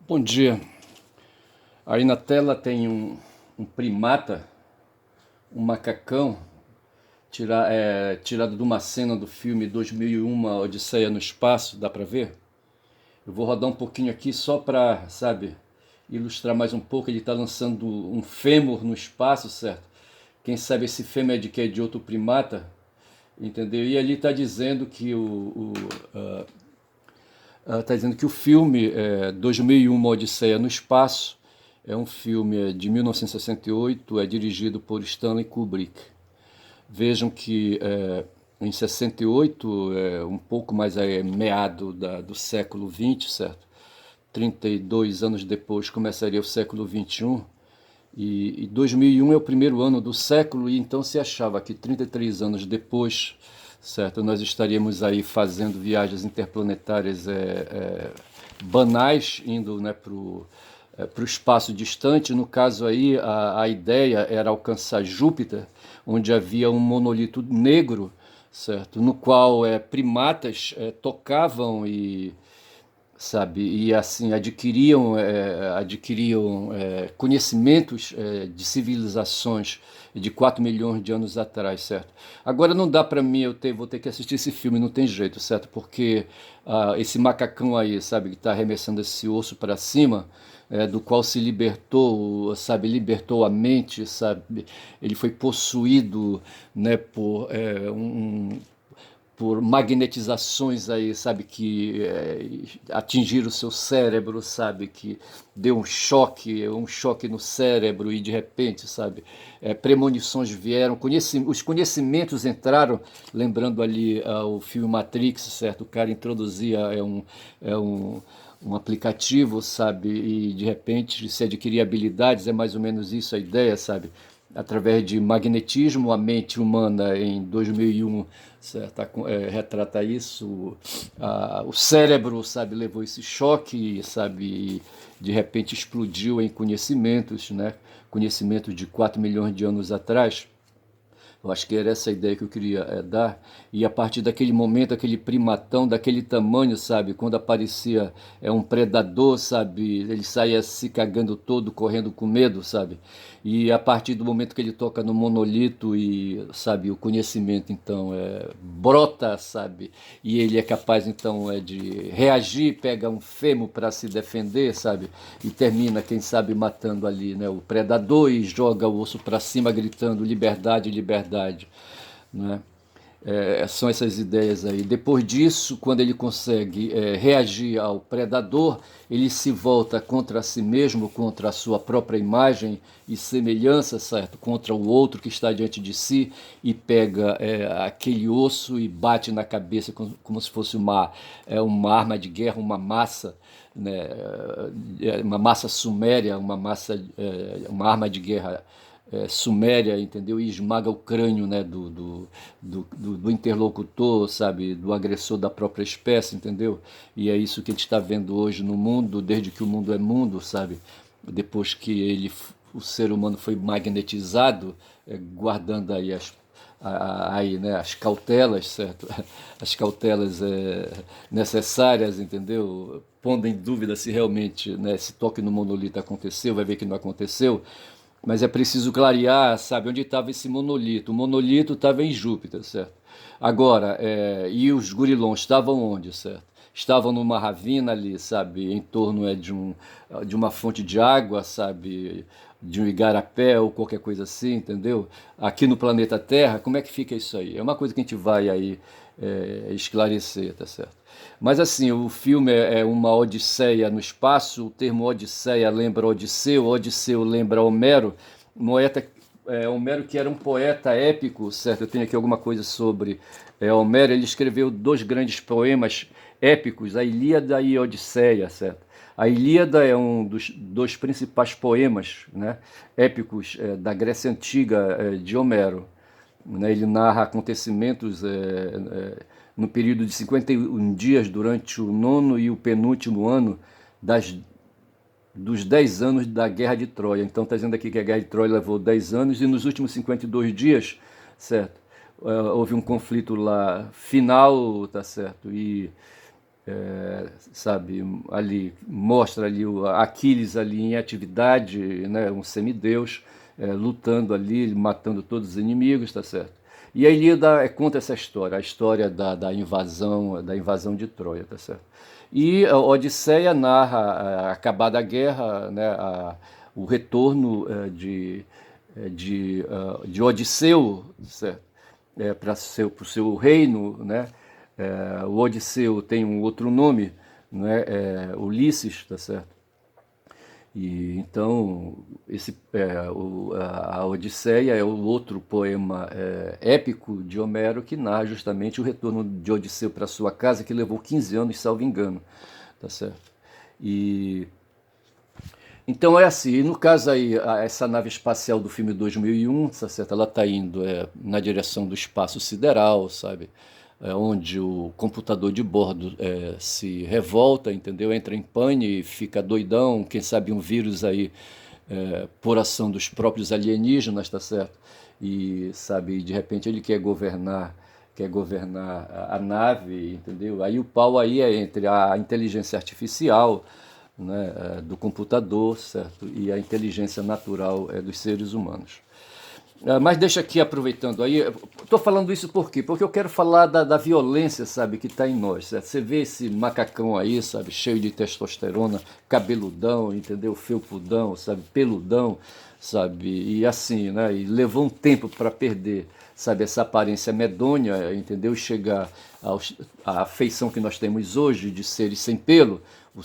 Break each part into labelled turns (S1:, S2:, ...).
S1: Bom dia. Aí na tela tem um primata, um macacão, tirado de uma cena do filme 2001, Odisseia no Espaço, dá pra ver? Eu vou rodar um pouquinho aqui só pra, sabe, ilustrar mais um pouco. Ele tá lançando um fêmur no espaço, certo? Quem sabe esse fêmur é de que é de outro primata, entendeu? E ali tá dizendo que está dizendo que o filme 2001, Uma Odisseia no Espaço é um filme de 1968, é dirigido por Stanley Kubrick. Vejam que em 68, um pouco mais meado do século XX, certo? 32 anos depois começaria o século XXI, e 2001 é o primeiro ano do século, e então se achava que 33 anos depois, certo, nós estaríamos aí fazendo viagens interplanetárias banais, indo, né, para o espaço distante. No caso aí, a ideia era alcançar Júpiter, onde havia um monolito negro, certo, no qual primatas tocavam e, sabe, e assim adquiriam conhecimentos de civilizações de 4 milhões de anos atrás, certo? Agora não dá para mim, vou ter que assistir esse filme, não tem jeito, certo? Porque esse macacão aí, sabe, que está arremessando esse osso para cima, do qual se libertou, sabe, libertou a mente, sabe, ele foi possuído, né, por magnetizações aí, sabe, que atingiram o seu cérebro, sabe, que deu um choque no cérebro e de repente, sabe, premonições vieram, os conhecimentos entraram, lembrando ali o filme Matrix, certo, o cara introduzia é um um aplicativo, sabe, e de repente se adquirir habilidades, é mais ou menos isso a ideia, sabe, através de magnetismo, a mente humana em 2001, certo, retrata isso, o cérebro, sabe, levou esse choque, sabe, e de repente explodiu em conhecimentos, né, conhecimento de 4 milhões de anos atrás. Eu acho que era essa a ideia que eu queria dar. E a partir daquele momento, aquele primatão daquele tamanho, sabe? Quando aparecia um predador, sabe? Ele saía se cagando todo, correndo com medo, sabe? E a partir do momento que ele toca no monolito e, sabe, o conhecimento, então, brota, sabe? E ele é capaz, então, de reagir, pega um fêmur para se defender, sabe? E termina, quem sabe, matando ali, né, o predador e joga o osso para cima, gritando liberdade, liberdade, né? São essas ideias aí. Depois disso, quando ele consegue reagir ao predador, ele se volta contra si mesmo, contra a sua própria imagem e semelhança, certo? Contra o outro que está diante de si e pega aquele osso e bate na cabeça como se fosse uma arma de guerra, uma massa, né? Uma massa suméria, uma arma de guerra suméria, entendeu? E esmaga o crânio, né, do interlocutor, sabe? Do agressor da própria espécie, entendeu? E é isso que a gente está vendo hoje no mundo, desde que o mundo é mundo, sabe? Depois que o ser humano foi magnetizado, guardando aí aí, né, as cautelas, certo? As cautelas necessárias, entendeu? Pondo em dúvida se realmente, né, esse toque no monolito aconteceu, vai ver que não aconteceu, mas é preciso clarear, sabe, onde estava esse monolito. O monolito estava em Júpiter, certo? Agora, e os gurilões estavam onde, certo? Estavam numa ravina ali, sabe, em torno de uma fonte de água, sabe, de um igarapé ou qualquer coisa assim, entendeu? Aqui no planeta Terra, como é que fica isso aí? É uma coisa que a gente vai aí esclarecer, tá certo? Mas assim, o filme é uma odisseia no espaço, o termo odisseia lembra Odisseu, Odisseu lembra Homero, Homero que era um poeta épico, certo? Eu tenho aqui alguma coisa sobre Homero, ele escreveu dois grandes poemas épicos, a Ilíada e a Odisseia, certo? A Ilíada é um dos dois principais poemas, né, épicos da Grécia Antiga de Homero, né? Ele narra acontecimentos no período de 51 dias durante o nono e o penúltimo ano das, dos 10 anos da Guerra de Troia. Então está dizendo aqui que a Guerra de Troia levou 10 anos e nos últimos 52 dias, certo? Houve um conflito lá final, tá certo? sabe, ali mostra ali o Aquiles ali em atividade, né, um semideus, lutando ali, matando todos os inimigos, tá certo? E a Ilíada conta essa história, a história da invasão de Troia, tá certo? E a Odisseia narra, acabada a guerra, né, o retorno de Odisseu, certo? Para o seu reino, né? O Odisseu tem um outro nome, né? Ulisses, tá certo? E então a Odisseia é o outro poema épico de Homero que narra justamente o retorno de Odisseu para sua casa, que levou 15 anos, salvo engano, tá certo? E então é assim, no caso aí, essa nave espacial do filme 2001, tá certo? Ela está indo na direção do espaço sideral, sabe? Onde o computador de bordo se revolta, entendeu? Entra em pane, fica doidão, quem sabe um vírus aí por ação dos próprios alienígenas, tá certo? E sabe, de repente ele quer governar a nave, entendeu? Aí o pau aí é entre a inteligência artificial, né, do computador, certo? E a inteligência natural dos seres humanos. Mas deixa aqui, aproveitando aí, estou falando isso por quê? Porque eu quero falar da violência, sabe, que está em nós, certo? Você vê esse macacão aí, sabe, cheio de testosterona, cabeludão, entendeu? Felpudão, sabe, peludão, sabe, e assim, né, e levou um tempo para perder, sabe, essa aparência medonha, entendeu? Chegar à feição que nós temos hoje de seres sem pelo, o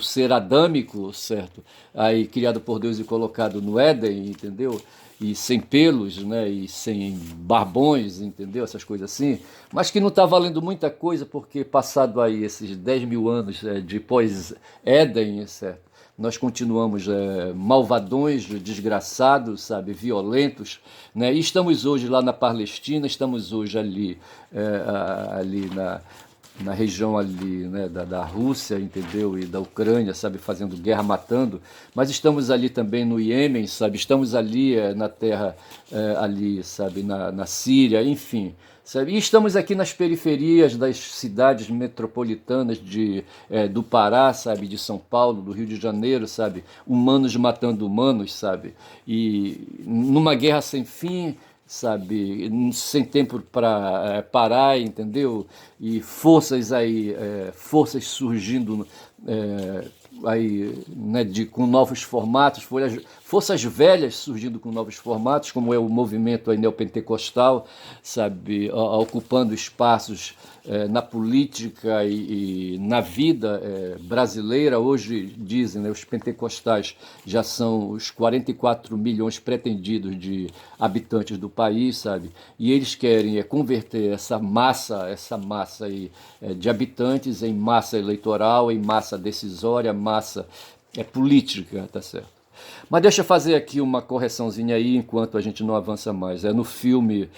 S1: ser adâmico, certo? Aí criado por Deus e colocado no Éden, entendeu? E sem pelos, né? E sem barbões, entendeu? Essas coisas assim. Mas que não está valendo muita coisa porque passado aí esses 10 mil anos de pós-Éden, certo? Nós continuamos malvadões, desgraçados, sabe, violentos, né? E estamos hoje lá na Palestina, estamos hoje ali na região ali, né, da Rússia, entendeu? E da Ucrânia, sabe, fazendo guerra, matando, mas estamos ali também no Iêmen, sabe, estamos ali na terra, ali, sabe, na Síria, enfim, sabe, e estamos aqui nas periferias das cidades metropolitanas do Pará, sabe, de São Paulo, do Rio de Janeiro, sabe, humanos matando humanos, sabe, e numa guerra sem fim, sabe, sem tempo para parar, entendeu? E forças aí, forças surgindo aí, né, com novos formatos, forças velhas surgindo com novos formatos, como é o movimento aí neopentecostal, sabe, ocupando espaços na política e na vida brasileira. Hoje dizem, né, os pentecostais já são os 44 milhões pretendidos de habitantes do país, sabe? E eles querem converter essa massa aí, de habitantes em massa eleitoral, em massa decisória, massa política, tá certo? Mas deixa eu fazer aqui uma correçãozinha aí enquanto a gente não avança mais. No filme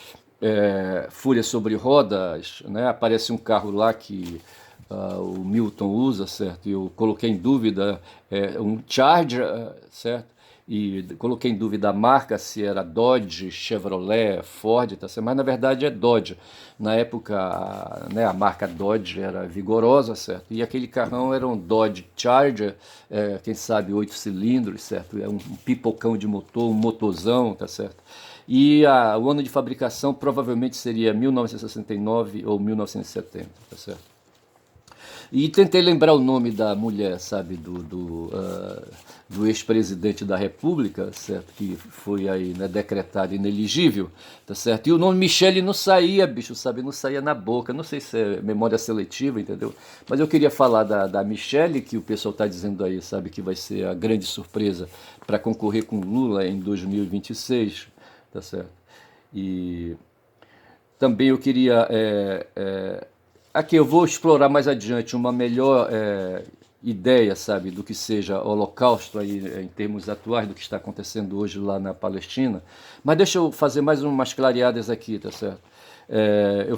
S1: Fúria sobre Rodas, né, aparece um carro lá que o Milton usa, certo? E eu coloquei em dúvida um Charger, certo? E coloquei em dúvida a marca, se era Dodge, Chevrolet, Ford, tá certo? Mas na verdade é Dodge. Na época, né, a marca Dodge era vigorosa, certo? E aquele carrão era um Dodge Charger, quem sabe 8 cilindros, certo? É um pipocão de motor, um motorzão, tá certo? E o ano de fabricação provavelmente seria 1969 ou 1970, tá certo? E tentei lembrar o nome da mulher, sabe, do ex-presidente da República, certo, que foi aí, né, decretado inelegível, tá certo? E o nome Michele não saía, bicho, sabe, não saía na boca. Não sei se é memória seletiva, entendeu? Mas eu queria falar da Michele, que o pessoal está dizendo aí, sabe, que vai ser a grande surpresa para concorrer com Lula em 2026, tá certo? E também eu queria aqui eu vou explorar mais adiante uma melhor ideia, sabe, do que seja o Holocausto aí, em termos atuais do que está acontecendo hoje lá na Palestina. Mas deixa eu fazer mais umas clareadas aqui, tá certo? Eu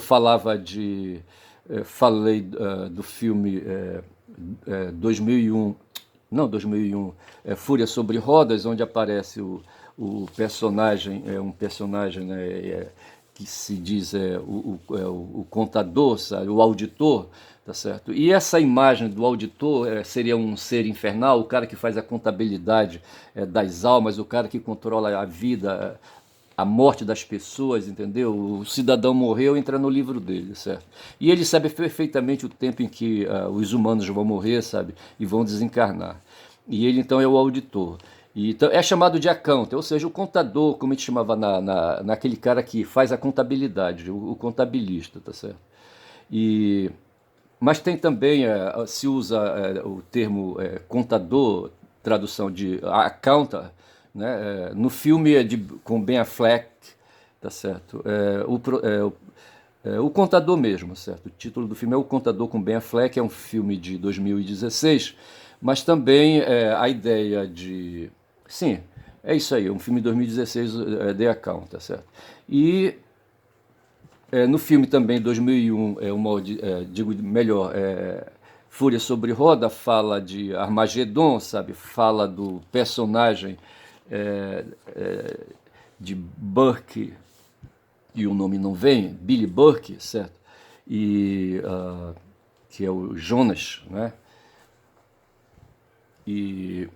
S1: falei do filme 2001, não 2001, Fúria sobre Rodas, onde aparece o personagem, um personagem, né, que se diz o contador, sabe? O auditor, tá certo? E essa imagem do auditor seria um ser infernal, o cara que faz a contabilidade das almas, o cara que controla a vida, a morte das pessoas, entendeu? O cidadão morreu, entra no livro dele, certo? E ele sabe perfeitamente o tempo em que os humanos vão morrer, sabe? E vão desencarnar. E ele então é o auditor. E, então, é chamado de accountant, ou seja, o contador, como a gente chamava naquele cara que faz a contabilidade, o contabilista, tá certo? E, mas tem também, se usa o termo contador, tradução de accountant, né? No filme com Ben Affleck, tá certo? O Contador mesmo, certo? O título do filme é O Contador com Ben Affleck, é um filme de 2016, mas também a ideia de... Sim, é isso aí, um filme de 2016, The Account, tá certo? E no filme também, 2001, digo melhor, Fúria sobre Roda, fala de Armagedon, sabe? Fala do personagem de Burke, e o nome não vem, Billy Burke, certo? E que é o Jonas, né? E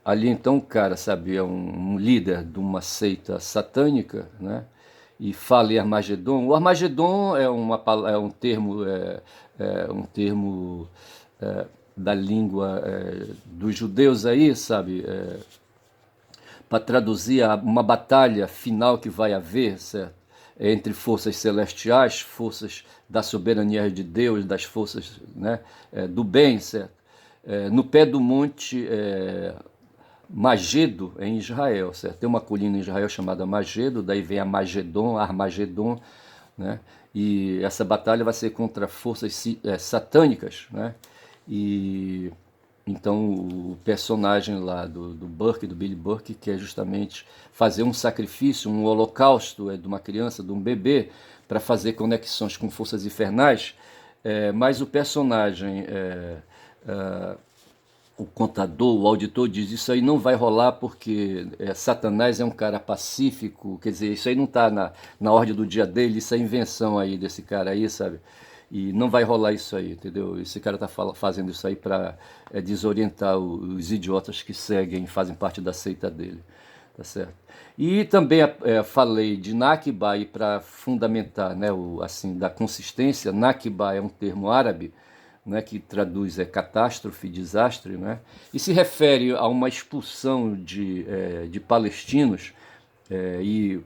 S1: ali então o cara, sabe, é um líder de uma seita satânica, né? E fala em Armagedon. O Armagedon é um termo da língua dos judeus aí, sabe? Para traduzir uma batalha final que vai haver, certo? Entre forças celestiais, forças da soberania de Deus, das forças, né, do bem, certo? No pé do monte Magedo, em Israel, certo? Tem uma colina em Israel chamada Magedo, daí vem Armagedon, né? E essa batalha vai ser contra forças satânicas, né? E então o personagem lá do Burke, do Billy Burke, quer justamente fazer um sacrifício, um holocausto de uma criança, de um bebê, para fazer conexões com forças infernais, mas o personagem, o contador, o auditor diz, isso aí não vai rolar porque Satanás é um cara pacífico, quer dizer, isso aí não está na ordem do dia dele, isso é invenção aí desse cara aí, sabe? E não vai rolar isso aí, entendeu? Esse cara está fazendo isso aí para desorientar os idiotas que seguem, fazem parte da seita dele, tá certo? E também falei de Nakba para fundamentar, né, assim, da consistência. Nakba é um termo árabe, né, que traduz catástrofe, desastre, né, e se refere a uma expulsão de palestinos e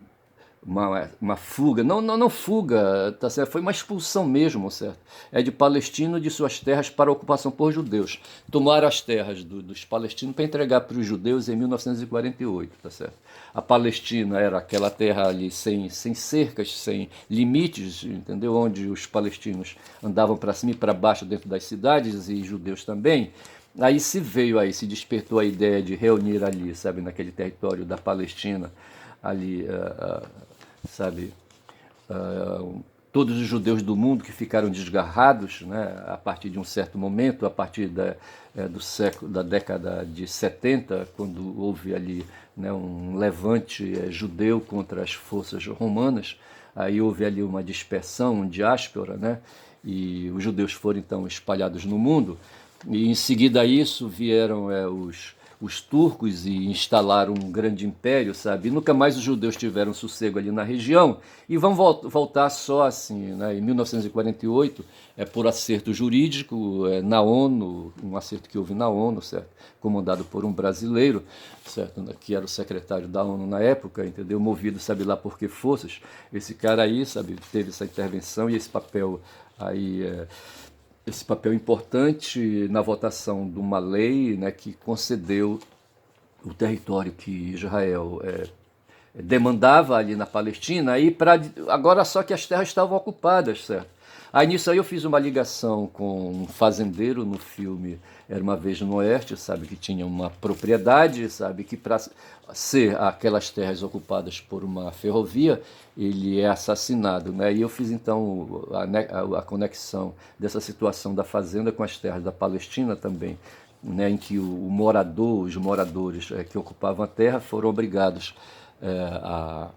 S1: uma fuga, não fuga, tá certo? Foi uma expulsão mesmo, certo? De palestinos de suas terras para a ocupação por judeus. Tomaram as terras dos palestinos para entregar para os judeus em 1948, tá certo? A Palestina era aquela terra ali sem cercas, sem limites, entendeu? Onde os palestinos andavam para cima e para baixo dentro das cidades e judeus também. Aí se despertou a ideia de reunir ali, sabe, naquele território da Palestina, ali, sabe, todos os judeus do mundo que ficaram desgarrados, né, a partir de um certo momento, a partir da década de 70, quando houve ali, né, um levante judeu contra as forças romanas, aí houve ali uma dispersão, uma diáspora, né, e os judeus foram então espalhados no mundo, e em seguida a isso vieram os turcos e instalaram um grande império, sabe? E nunca mais os judeus tiveram sossego ali na região e vão voltar só assim, né? Em 1948, por acerto jurídico na ONU, um acerto que houve na ONU, certo? Comandado por um brasileiro, certo? Que era o secretário da ONU na época, entendeu? Movido, sabe lá por que forças. Esse cara aí, sabe, teve essa intervenção e esse papel aí... esse papel importante na votação de uma lei, né, que concedeu o território que Israel demandava ali na Palestina, e agora só que as terras estavam ocupadas, certo? Aí nisso aí eu fiz uma ligação com um fazendeiro no filme Era Uma Vez no Oeste, sabe, que tinha uma propriedade, sabe, que para ser aquelas terras ocupadas por uma ferrovia, ele é assassinado, né? E eu fiz então a conexão dessa situação da fazenda com as terras da Palestina também, né, em que os moradores que ocupavam a terra foram obrigados a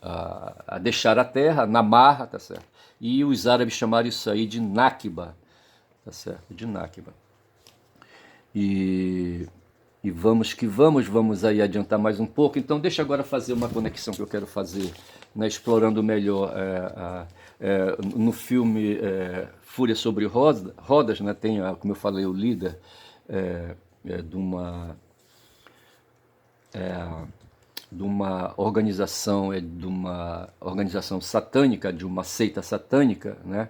S1: a deixar a terra na marra, tá certo? E os árabes chamaram isso aí de Nakba, tá certo? De Nakba. E, e vamos que vamos aí adiantar mais um pouco. Então deixa agora fazer uma conexão que eu quero fazer, né, explorando melhor no filme Fúria sobre Rodas, né, tem, como eu falei, o líder de uma organização, satânica, de uma seita satânica, né?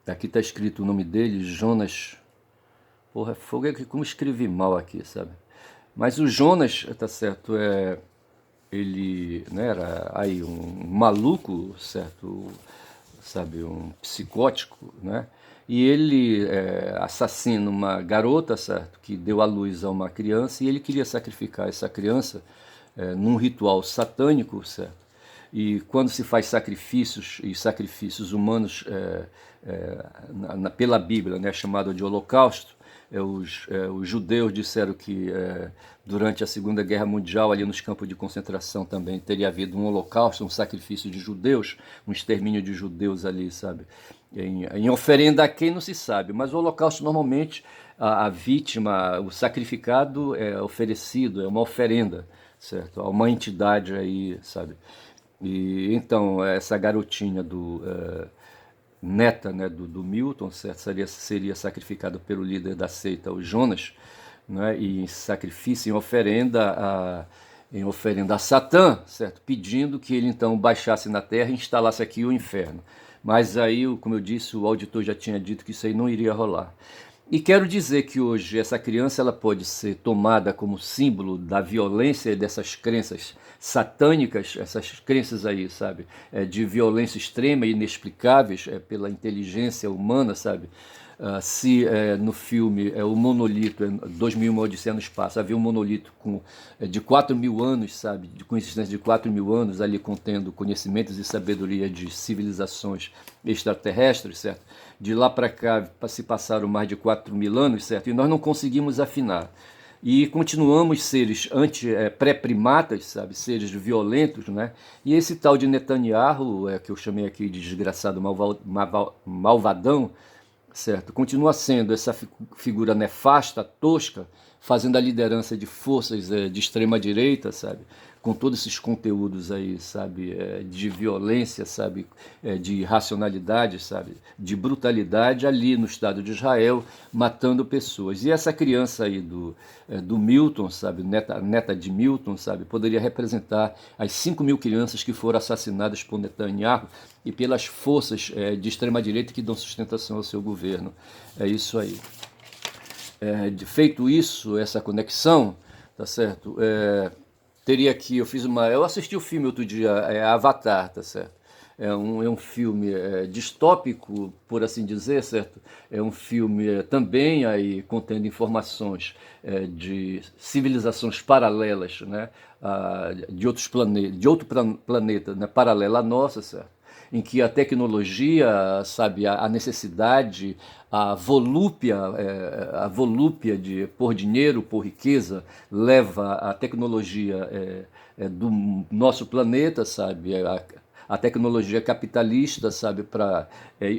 S1: Aqui está escrito o nome dele, Jonas. Porra, fogo é que como escrevi mal aqui, sabe? Mas o Jonas, tá certo, ele, né, era aí um maluco, certo, sabe, um psicótico, né? E ele assassina uma garota, certo, que deu à luz a uma criança, e ele queria sacrificar essa criança num ritual satânico, certo? E quando se faz sacrifícios e sacrifícios humanos pela Bíblia, né, chamado de holocausto, os judeus disseram que durante a Segunda Guerra Mundial, ali nos campos de concentração também teria havido um holocausto, um sacrifício de judeus, um extermínio de judeus ali, sabe? Em oferenda a quem não se sabe, mas o holocausto normalmente a vítima, o sacrificado é oferecido, é uma oferenda, certo? A uma entidade aí, sabe? E então essa garotinha neta, né, do Milton, certo? Seria sacrificado pelo líder da seita, o Jonas, né? E em sacrifício, em oferenda a Satã, certo? Pedindo que ele então baixasse na terra e instalasse aqui o inferno. Mas aí, como eu disse, o auditor já tinha dito que isso aí não iria rolar. E quero dizer que hoje essa criança ela pode ser tomada como símbolo da violência e dessas crenças satânicas, essas crenças aí, sabe, de violência extrema e inexplicáveis pela inteligência humana, sabe? Se no filme o monolito, 2001 Odisseia no Espaço, havia um monolito de 4.000 anos, sabe, com existência de 4.000 anos, ali contendo conhecimentos e sabedoria de civilizações extraterrestres, certo? De lá para cá se passaram mais de 4.000 anos, certo? E nós não conseguimos afinar. E continuamos seres pré-primatas, sabe? Seres violentos, né? E esse tal de Netanyahu, que eu chamei aqui de desgraçado malvadão, certo? Continua sendo essa figura nefasta, tosca, fazendo a liderança de forças de extrema direita, sabe? Com todos esses conteúdos aí, sabe? De violência, sabe? De irracionalidade, sabe? De brutalidade ali no Estado de Israel, matando pessoas. E essa criança aí do Milton, sabe? Neta de Milton, sabe? Poderia representar as 5.000 crianças que foram assassinadas por Netanyahu e pelas forças de extrema-direita que dão sustentação ao seu governo. É isso aí. Feito isso, essa conexão, tá certo? Teria que, eu assisti o filme outro dia, Avatar, tá certo? É um filme distópico, por assim dizer, certo? É um filme também aí contendo informações de civilizações paralelas, né? De outros planetas, de outro planeta, né? Paralelo à nossa, certo? Em que a tecnologia, sabe, a necessidade, a volúpia de por dinheiro, por riqueza, leva a tecnologia do nosso planeta, sabe, a tecnologia capitalista, sabe, para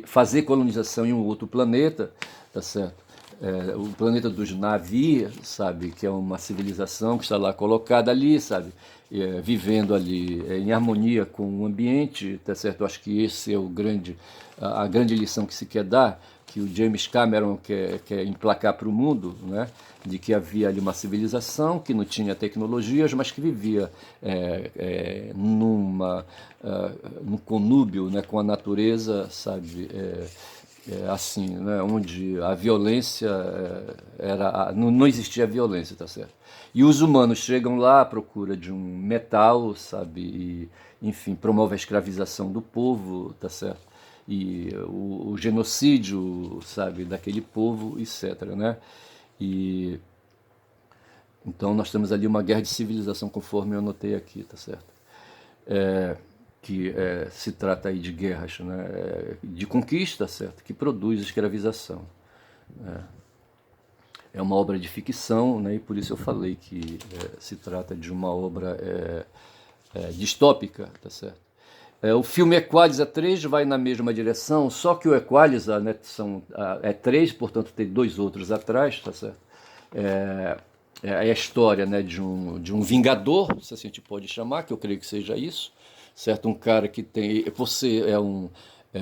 S1: fazer colonização em um outro planeta, tá certo? O planeta dos Navi, sabe, que é uma civilização que está lá colocada ali, sabe, vivendo ali em harmonia com o ambiente, tá certo? Eu acho que esse é a grande lição que se quer dar, que o James Cameron quer emplacar para o mundo, né? De que havia ali uma civilização que não tinha tecnologias, mas que vivia num conúbio, né, com a natureza, sabe? Assim, né, onde a violência não existia violência, tá certo? E os humanos chegam lá à procura de um metal, sabe? E, enfim, promove a escravização do povo, tá certo? E o genocídio, sabe, daquele povo, etc, né? E então nós temos ali uma guerra de civilização, conforme eu anotei aqui, tá certo? Que se trata aí de guerras, né, de conquista, certo, que produz escravização. É uma obra de ficção, né, e por isso eu falei que se trata de uma obra distópica, tá certo? O filme Equaliza 3 vai na mesma direção, só que o Equaliza, né, é 3, portanto tem dois outros atrás, tá certo? É a história, né, de um vingador, se assim a gente pode chamar, que eu creio que seja isso, certo? Um cara que tem... Você é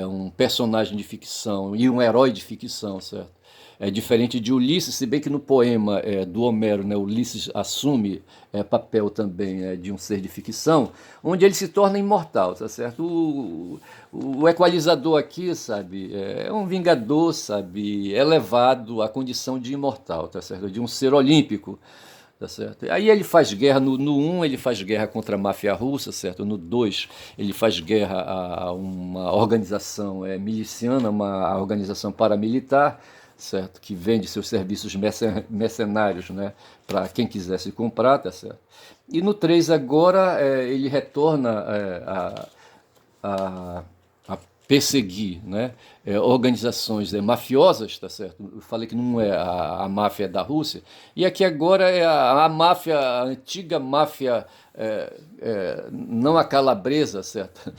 S1: um personagem de ficção e um herói de ficção, certo? É diferente de Ulisses, se bem que no poema do Homero, né, Ulisses assume papel também de um ser de ficção, onde ele se torna imortal, tá certo? O equalizador aqui, sabe, é um vingador, sabe, elevado à condição de imortal, tá certo? De um ser olímpico, tá certo? Aí ele faz guerra, no 1 ele faz guerra contra a máfia russa, certo? No 2 ele faz guerra a uma organização miliciana, uma organização paramilitar, certo? Que vende seus serviços mercenários, né? Para quem quisesse comprar, tá certo? E no 3 agora ele retorna a, a perseguir, né, organizações mafiosas, tá certo? Eu falei que não é a máfia da Rússia, e aqui agora é a máfia, a antiga máfia, não a calabresa, certo?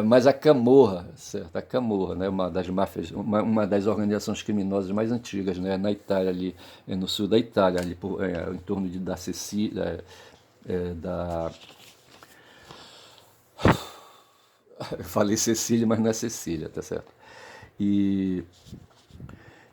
S1: Mas a Camorra, certo? A Camorra, né, uma das máfias, uma das organizações criminosas mais antigas, né, na Itália, ali no sul da Itália, ali em torno da Sicília, da... Eu falei Cecília, mas não é Cecília, tá certo? E,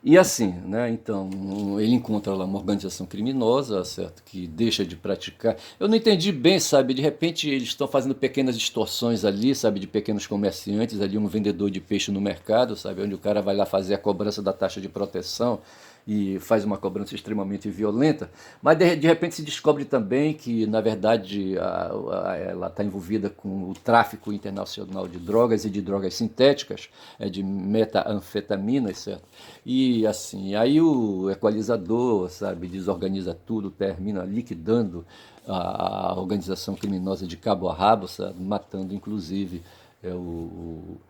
S1: e assim, né? Então, ele encontra lá uma organização criminosa, certo? Que deixa de praticar. Eu não entendi bem, sabe? De repente eles estão fazendo pequenas extorsões ali, sabe? De pequenos comerciantes, ali um vendedor de peixe no mercado, sabe? Onde o cara vai lá fazer a cobrança da taxa de proteção e faz uma cobrança extremamente violenta, mas de repente se descobre também que, na verdade, ela está envolvida com o tráfico internacional de drogas e de drogas sintéticas, de metanfetaminas, certo? E assim, aí o equalizador, sabe, desorganiza tudo, termina liquidando a organização criminosa de cabo a rabo, sabe, matando inclusive o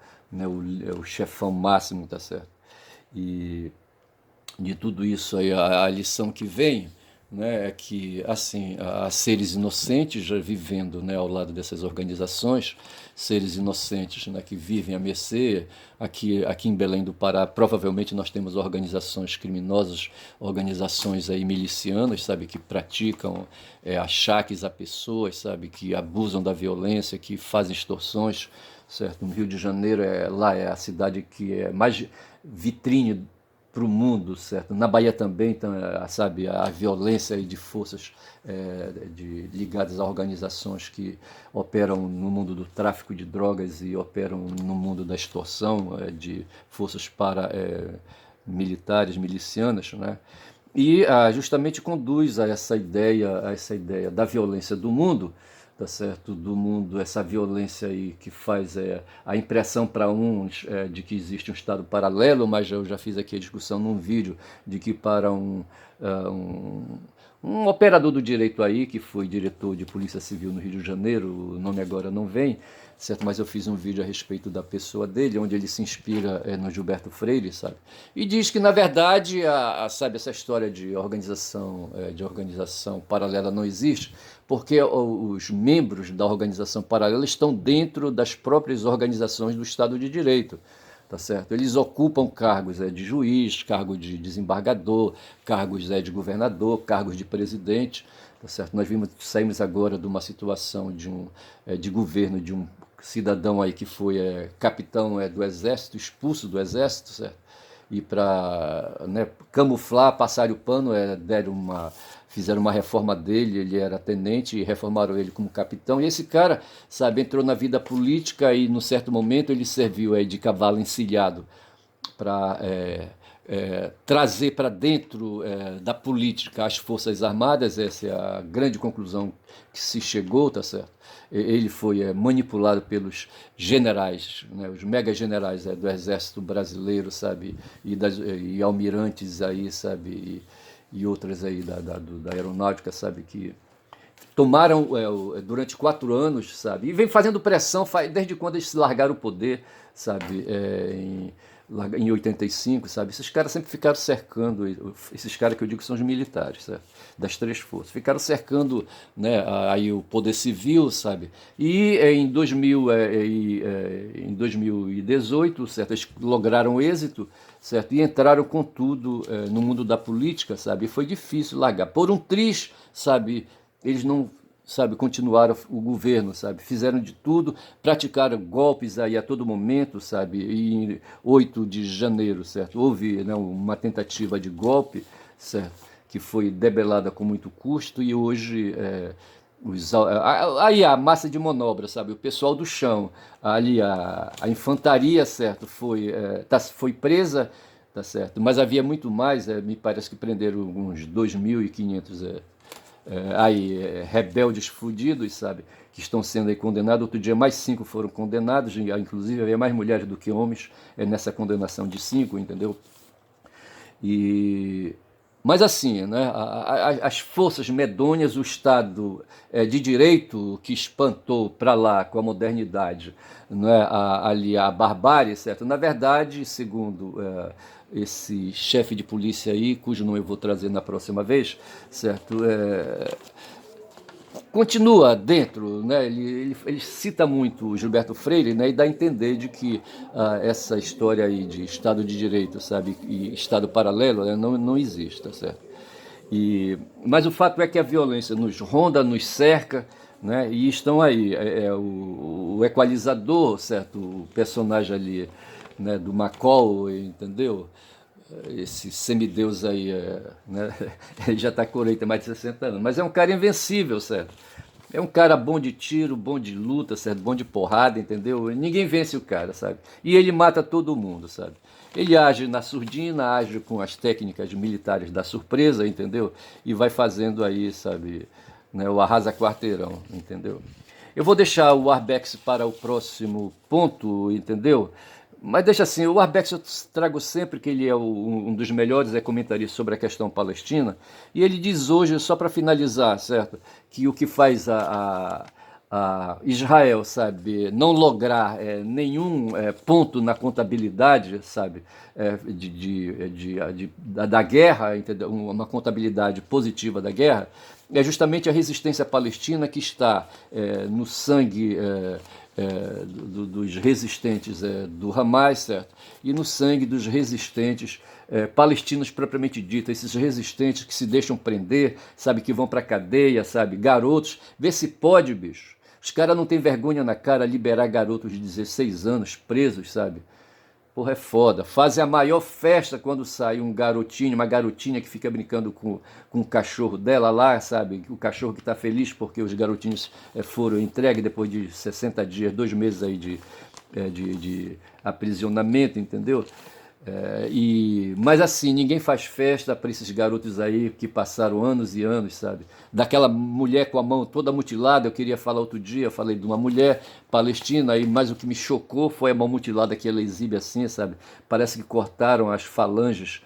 S1: chefão máximo, tá certo? E de tudo isso aí, a lição que vem, né, é que, assim, há seres inocentes já vivendo, né, ao lado dessas organizações, seres inocentes, né, que vivem à mercê. Aqui em Belém do Pará, provavelmente nós temos organizações criminosas, organizações aí milicianas, sabe, que praticam achaques a pessoas, sabe, que abusam da violência, que fazem extorsões, certo? No Rio de Janeiro, lá é a cidade que é mais vitrine para o mundo, certo? Na Bahia também, então, sabe, a violência de forças ligadas a organizações que operam no mundo do tráfico de drogas e operam no mundo da extorsão, de forças militares, milicianas, né? E justamente conduz a essa ideia da violência do mundo, tá certo? Do mundo, essa violência aí que faz a impressão para uns de que existe um estado paralelo, mas eu já fiz aqui a discussão num vídeo de que para um operador do direito aí, que foi diretor de Polícia Civil no Rio de Janeiro, o nome agora não vem, certo? Mas eu fiz um vídeo a respeito da pessoa dele, onde ele se inspira no Gilberto Freire, sabe? E diz que, na verdade, sabe, essa história de organização paralela não existe, porque os membros da organização paralela estão dentro das próprias organizações do Estado de Direito. Tá certo? Eles ocupam cargos de juiz, cargos de desembargador, cargos de governador, cargos de presidente. Tá certo? Nós saímos agora de uma situação de governo de um cidadão aí que foi capitão do exército, expulso do exército, certo? E para, né, camuflar, passar o pano, fizeram uma reforma dele, ele era tenente e reformaram ele como capitão. E esse cara, sabe, entrou na vida política e, num certo momento, ele serviu de cavalo encilhado para trazer para dentro da política as Forças Armadas. Essa é a grande conclusão que se chegou, tá certo? Ele foi manipulado pelos generais, né, os mega generais do Exército Brasileiro, sabe, e almirantes aí, sabe, e outras aí da aeronáutica, sabe, que tomaram durante 4 anos, sabe, e vem fazendo pressão desde quando eles largaram o poder, sabe, em 85, sabe? Esses caras sempre ficaram cercando, esses caras que eu digo que são os militares, sabe? Das três forças, ficaram cercando, né, aí o poder civil, sabe? E em 2018, certo? Eles lograram êxito, certo? E entraram com tudo no mundo da política, sabe? E foi difícil largar. Por um triz, sabe? Eles não, sabe, continuaram o governo, sabe, fizeram de tudo, praticaram golpes aí a todo momento, sabe, e em 8 de janeiro, certo, houve, né, uma tentativa de golpe, certo, que foi debelada com muito custo e hoje aí a massa de manobra, sabe, o pessoal do chão, ali a infantaria, certo, foi presa, tá certo, mas havia muito mais, me parece que prenderam uns 2.500 rebeldes fudidos, sabe, que estão sendo aí condenados. Outro dia mais 5 foram condenados, inclusive havia mais mulheres do que homens nessa condenação de 5, entendeu? E mas assim, né, as forças medonhas, o Estado de Direito que espantou para lá com a modernidade, né, ali a barbárie, certo? Na verdade, segundo esse chefe de polícia aí, cujo nome eu vou trazer na próxima vez, certo? Continua dentro, né? Ele cita muito o Gilberto Freire, né? E dá a entender de que essa história aí de Estado de Direito, sabe, e Estado paralelo, né? Não existe, tá certo? Mas o fato é que a violência nos ronda, nos cerca, né? E estão aí o equalizador, certo? O personagem ali, né? Do McCall, entendeu? Esse semideus aí, né? Ele já está com tem mais de 60 anos, mas é um cara invencível, certo? É um cara bom de tiro, bom de luta, certo? Bom de porrada, entendeu? Ninguém vence o cara, sabe? E ele mata todo mundo, sabe? Ele age na surdina, age com as técnicas militares da surpresa, entendeu? E vai fazendo aí, sabe, né, o arrasa quarteirão, entendeu? Eu vou deixar o Arbex para o próximo ponto, entendeu? Mas deixa assim, o Arbex eu trago sempre que ele é um dos melhores comentaristas sobre a questão palestina, e ele diz hoje, só para finalizar, certo, que o que faz a Israel, sabe, não lograr nenhum ponto na contabilidade, sabe, da guerra, entendeu? Uma contabilidade positiva da guerra, é justamente a resistência palestina que está no sangue dos resistentes do Hamas, certo? E no sangue dos resistentes palestinos propriamente dito, esses resistentes que se deixam prender, sabe, que vão para cadeia, sabe, garotos, vê se pode, bicho. Os caras não têm vergonha na cara liberar garotos de 16 anos presos, sabe? Porra, é foda. Fazem a maior festa quando sai um garotinho, uma garotinha que fica brincando com o cachorro dela lá, sabe? O cachorro que está feliz porque os garotinhos foram entregues depois de 60 dias, 2 meses aí de aprisionamento, entendeu? Mas assim, ninguém faz festa para esses garotos aí que passaram anos e anos, sabe? Daquela mulher com a mão toda mutilada, eu queria falar outro dia, eu falei de uma mulher palestina, aí, mas o que me chocou foi a mão mutilada que ela exibe assim, sabe? Parece que cortaram as falanges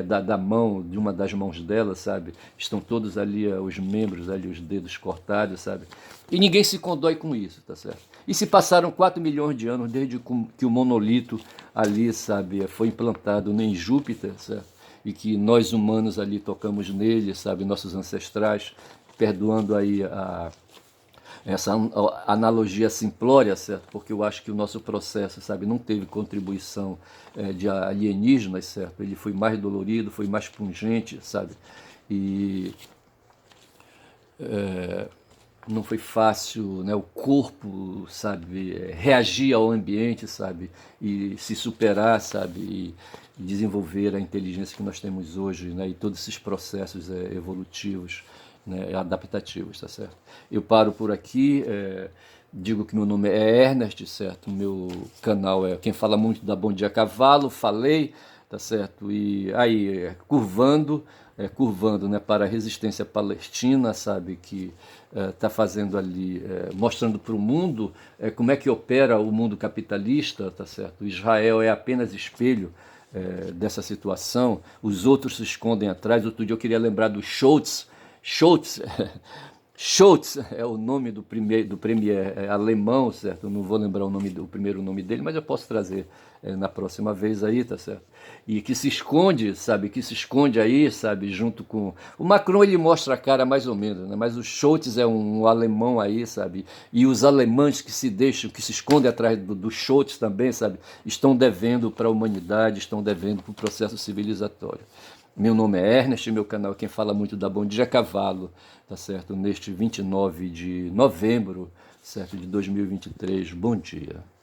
S1: da mão, de uma das mãos dela, sabe? Estão todos ali, os membros ali, os dedos cortados, sabe? E ninguém se condói com isso, tá certo? E se passaram 4 milhões de anos desde que o monolito ali, sabe, foi implantado em Júpiter, certo? E que nós humanos ali tocamos nele, sabe, nossos ancestrais, perdoando aí essa analogia simplória, certo? Porque eu acho que o nosso processo, sabe, não teve contribuição de alienígenas, certo? Ele foi mais dolorido, foi mais pungente, sabe? E não foi fácil, né, o corpo, sabe, reagir ao ambiente, sabe, e se superar, sabe, e desenvolver a inteligência que nós temos hoje, né, e todos esses processos evolutivos, né, adaptativos, tá certo? Eu paro por aqui, digo que meu nome é Ernest, certo? Meu canal é Quem Fala Muito da Bom Dia Cavalo, falei, tá certo? E aí, curvando, né, para a resistência palestina, sabe, que está fazendo ali, mostrando para o mundo como é que opera o mundo capitalista, tá certo? Israel é apenas espelho dessa situação, os outros se escondem atrás. Outro dia eu queria lembrar do Schultz, Schultz é o nome do premier alemão, certo? Eu não vou lembrar o primeiro nome dele, mas eu posso trazer na próxima vez aí, tá certo? E que se esconde, sabe, que se esconde aí, sabe, junto com... O Macron, ele mostra a cara mais ou menos, né? Mas o Scholz é um alemão aí, sabe? E os alemães que se deixam, que se escondem atrás do Scholz também, sabe? Estão devendo para a humanidade, estão devendo para o processo civilizatório. Meu nome é Ernest, meu canal é quem fala muito da Bom Dia Cavalo, tá certo? Neste 29 de novembro, certo, de 2023. Bom dia.